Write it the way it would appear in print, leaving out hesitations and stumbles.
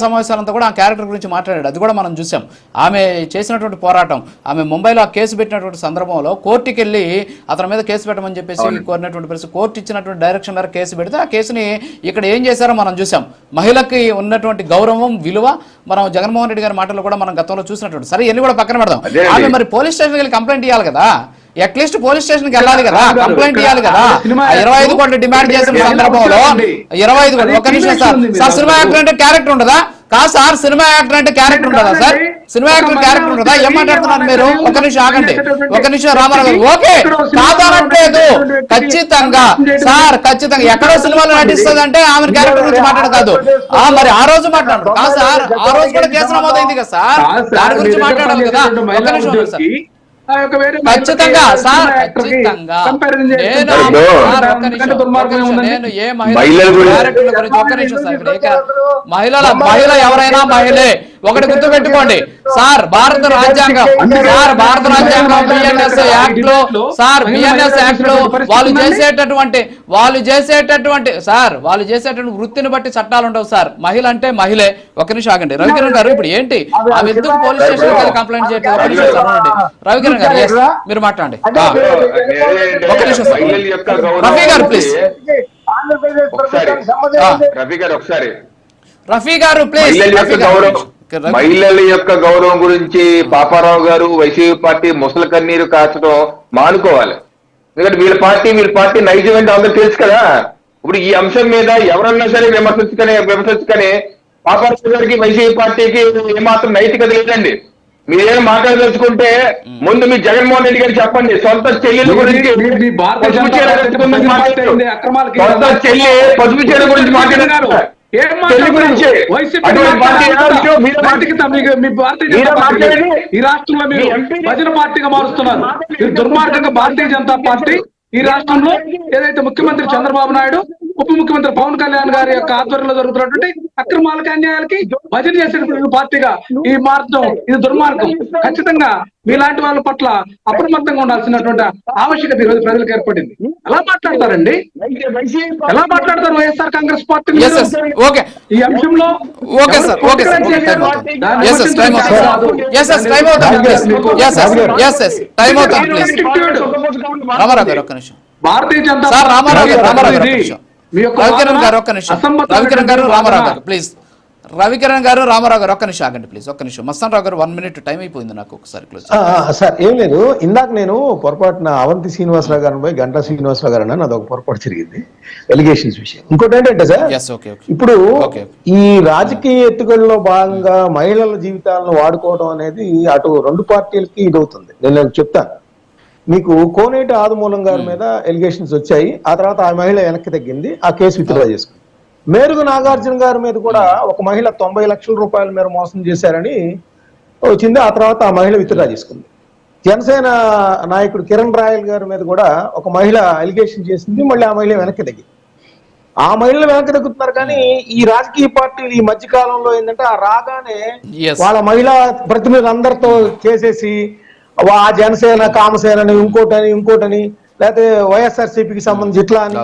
సమావేశాలంతా కూడా ఆ క్యారెక్టర్ గురించి మాట్లాడాడు. అది కూడా మనం చూసాం. ఆమె చేసినటువంటి పోరాటం, ఆమె ముంబైలో ఆ కేసు పెట్టినటువంటి సందర్భంలో కోర్టుకి వెళ్ళి అతని మీద కేసు పెట్టమని చెప్పేసి కోరినటువంటి పరిస్థితి, కోర్టు ఇచ్చినటువంటి డైరెక్షన్ మేరకు కేసు పెడితే ఆ కేసుని ఇక్కడ ఏం చేశారో మనం చూసాం. మహిళకి ఉన్నటువంటి గౌరవం, విలువ మనం జగన్మోహన్ రెడ్డి గారి మాటల్లో కూడా మనం గతంలో చూసినటువంటి. సరే ఎన్ని కూడా పక్కన పెడదాం. ఆమె మరి పోలీస్ స్టేషన్కి వెళ్ళి కంప్లైంట్ ఇవ్వాలి కదా, అట్లీస్ట్ పోలీస్ స్టేషన్ కి వెళ్ళాలి కదా, కంప్లైంట్ ఇవ్వాలి కదా. 25 కోట్లు డిమాండ్ చేసిన సందర్భంలో 25 కోట్లు. ఒక నిమిషం సార్, సినిమా యాక్టర్ అంటే క్యారెక్టర్ ఉండదా? కాదు సార్, సినిమా యాక్టర్ అంటే క్యారెక్టర్ ఉండదా సార్? సినిమా యాక్టర్ క్యారెక్టర్ ఉండదా? ఏం మాట్లాడుతున్నారు మీరు? ఒక నిమిషం ఆగండి, ఒక నిమిషం రామారావు గారు. ఓకే, కాదనట్లేదు, ఖచ్చితంగా సార్, ఖచ్చితంగా ఎక్కడో సినిమాలో నటిస్తుంది అంటే ఆమె క్యారెక్టర్ గురించి మాట్లాడకాదు. మరి ఆ రోజు మాట్లాడరు కాదు సార్, ఆ రోజు కూడా కేసు నమోదైంది కదా సార్, దాని గురించి మాట్లాడాలి కదా. ఒక నిమిషం సార్, ఖచ్చితంగా సార్, ఖచ్చితంగా నేను ఏ మహిళ ఎవరైనా మహిళే. ఒకటి గుర్తు పెట్టుకోండి సార్, భారత రాజ్యాంగం బిఎన్ఎస్ యాక్ట్ లో సార్, బిఎన్ఎస్ యాక్ట్ లో వాళ్ళు చేసేటటువంటి వృత్తిని బట్టి చట్టాలు ఉండవు సార్. మహిళ అంటే మహిళే. ఒక నిమిషం ఆగండి రవికిరణ్ గారు. ఇప్పుడు ఏంటి ఆమె ఎందుకు పోలీస్ స్టేషన్ కంప్లైంట్ చేయట్లేదు? ఒక నిమిషం సార్, రవికిరణ్ గారు మీరు మాట్లాడండి. ఒక నిమిషం సార్, రఫీ గారు ప్లీజ్. రఫీ గారు ప్లీజ్. మహిళల యొక్క గౌరవం గురించి పాపారావు గారు వైసీపీ పార్టీ ముసలి కన్నీరు కాచడం మానుకోవాలి. ఎందుకంటే వీళ్ళ పార్టీ నైజం అంటే అందరూ తెలుసు కదా. ఇప్పుడు ఈ అంశం మీద ఎవరన్నా సరే విమర్శించుకనే పాపారావు గారికి వైసీపీ పార్టీకి ఏమాత్రం నైతికత లేదండి. మీరేం మాట్లాడదలుచుకుంటే ముందు మీ జగన్మోహన్ రెడ్డి గారు చెప్పండి. సొంత చెల్లెల గురించి పసుపు చీర గురించి మాట్లాడారు. ఈ రాష్ట్రంలో మీరు భజన పార్టీగా మారుస్తున్నారు. మీరు దుర్మార్గంగా భారతీయ జనతా పార్టీ ఈ రాష్ట్రంలో ఏదైతే ముఖ్యమంత్రి చంద్రబాబు నాయుడు, ఉప ముఖ్యమంత్రి పవన్ కళ్యాణ్ గారి యొక్క ఆధ్వర్యంలో జరుగుతున్నటువంటి అక్రమాలకి, అన్యాయాలకి భజన చేసేటువంటి పార్టీగా ఈ మార్గం, ఇది దుర్మార్గం. ఖచ్చితంగా మీలాంటి వాళ్ళ పట్ల అప్రమత్తంగా ఉండాల్సినటువంటి ఆవశ్యకత ఈరోజు ప్రజలకు ఏర్పడింది. ఎలా మాట్లాడతారండి? ఎలా మాట్లాడతారు వైఎస్ఆర్ కాంగ్రెస్ పార్టీ ఈ అంశంలో? భారతీయ జనతా రవికిరణ్ గారు, రామారావు గారు ఒక్క నిమిషం ఆగండి ప్లీజ్. ఒక్క నిమిషం. మస్తాన్ రావు గారు 1 minute టైం అయిపోయింది నాకు. ఒకసారి క్లోజ్ సార్. ఏం లేదు, ఇందాక నేను పొరపాటున అవంతి శ్రీనివాసరావు గారిని పోయి గంటా శ్రీనివాసరావు గారు అన్న, అదొక పొరపాటు జరిగింది ఎలిగేషన్స్ విషయం. ఇంకోటి ఏంటంటే సార్, ఇప్పుడు ఈ రాజకీయ ఎత్తుగడలో భాగంగా మహిళల జీవితాలను వాడుకోవడం అనేది అటు 2 పార్టీలకి ఇదవుతుంది. నేను చెప్తాను మీకు. కోనేటి ఆదిమూలం గారి మీద ఎలిగేషన్స్ వచ్చాయి, ఆ తర్వాత ఆ మహిళ వెనక్కి తగ్గింది, ఆ కేసు విత్డ్రా చేసుకుంది. మేరుగు నాగార్జున గారి మీద కూడా ఒక మహిళ 90 లక్షల రూపాయల మేర మోసం చేశారని వచ్చింది, ఆ తర్వాత ఆ మహిళ విత్డ్రా చేసుకుంది. జనసేన నాయకుడు కిరణ్ రాయల్ గారి మీద కూడా ఒక మహిళ ఎలిగేషన్ చేసింది, మళ్ళీ ఆ మహిళ వెనక్కి తగ్గింది. ఆ మహిళలు వెనక్కి తగ్గుతున్నారు. కానీ ఈ రాజకీయ పార్టీలు ఈ మధ్య కాలంలో ఏంటంటే ఆ రాగానే వాళ్ళ మహిళా ప్రతినిధులు అందరితో చేసేసి ఆ జనసేన కామసేనని ఇంకోటని లేకపోతే వైఎస్ఆర్సీపీకి సంబంధించి ఇట్లా అని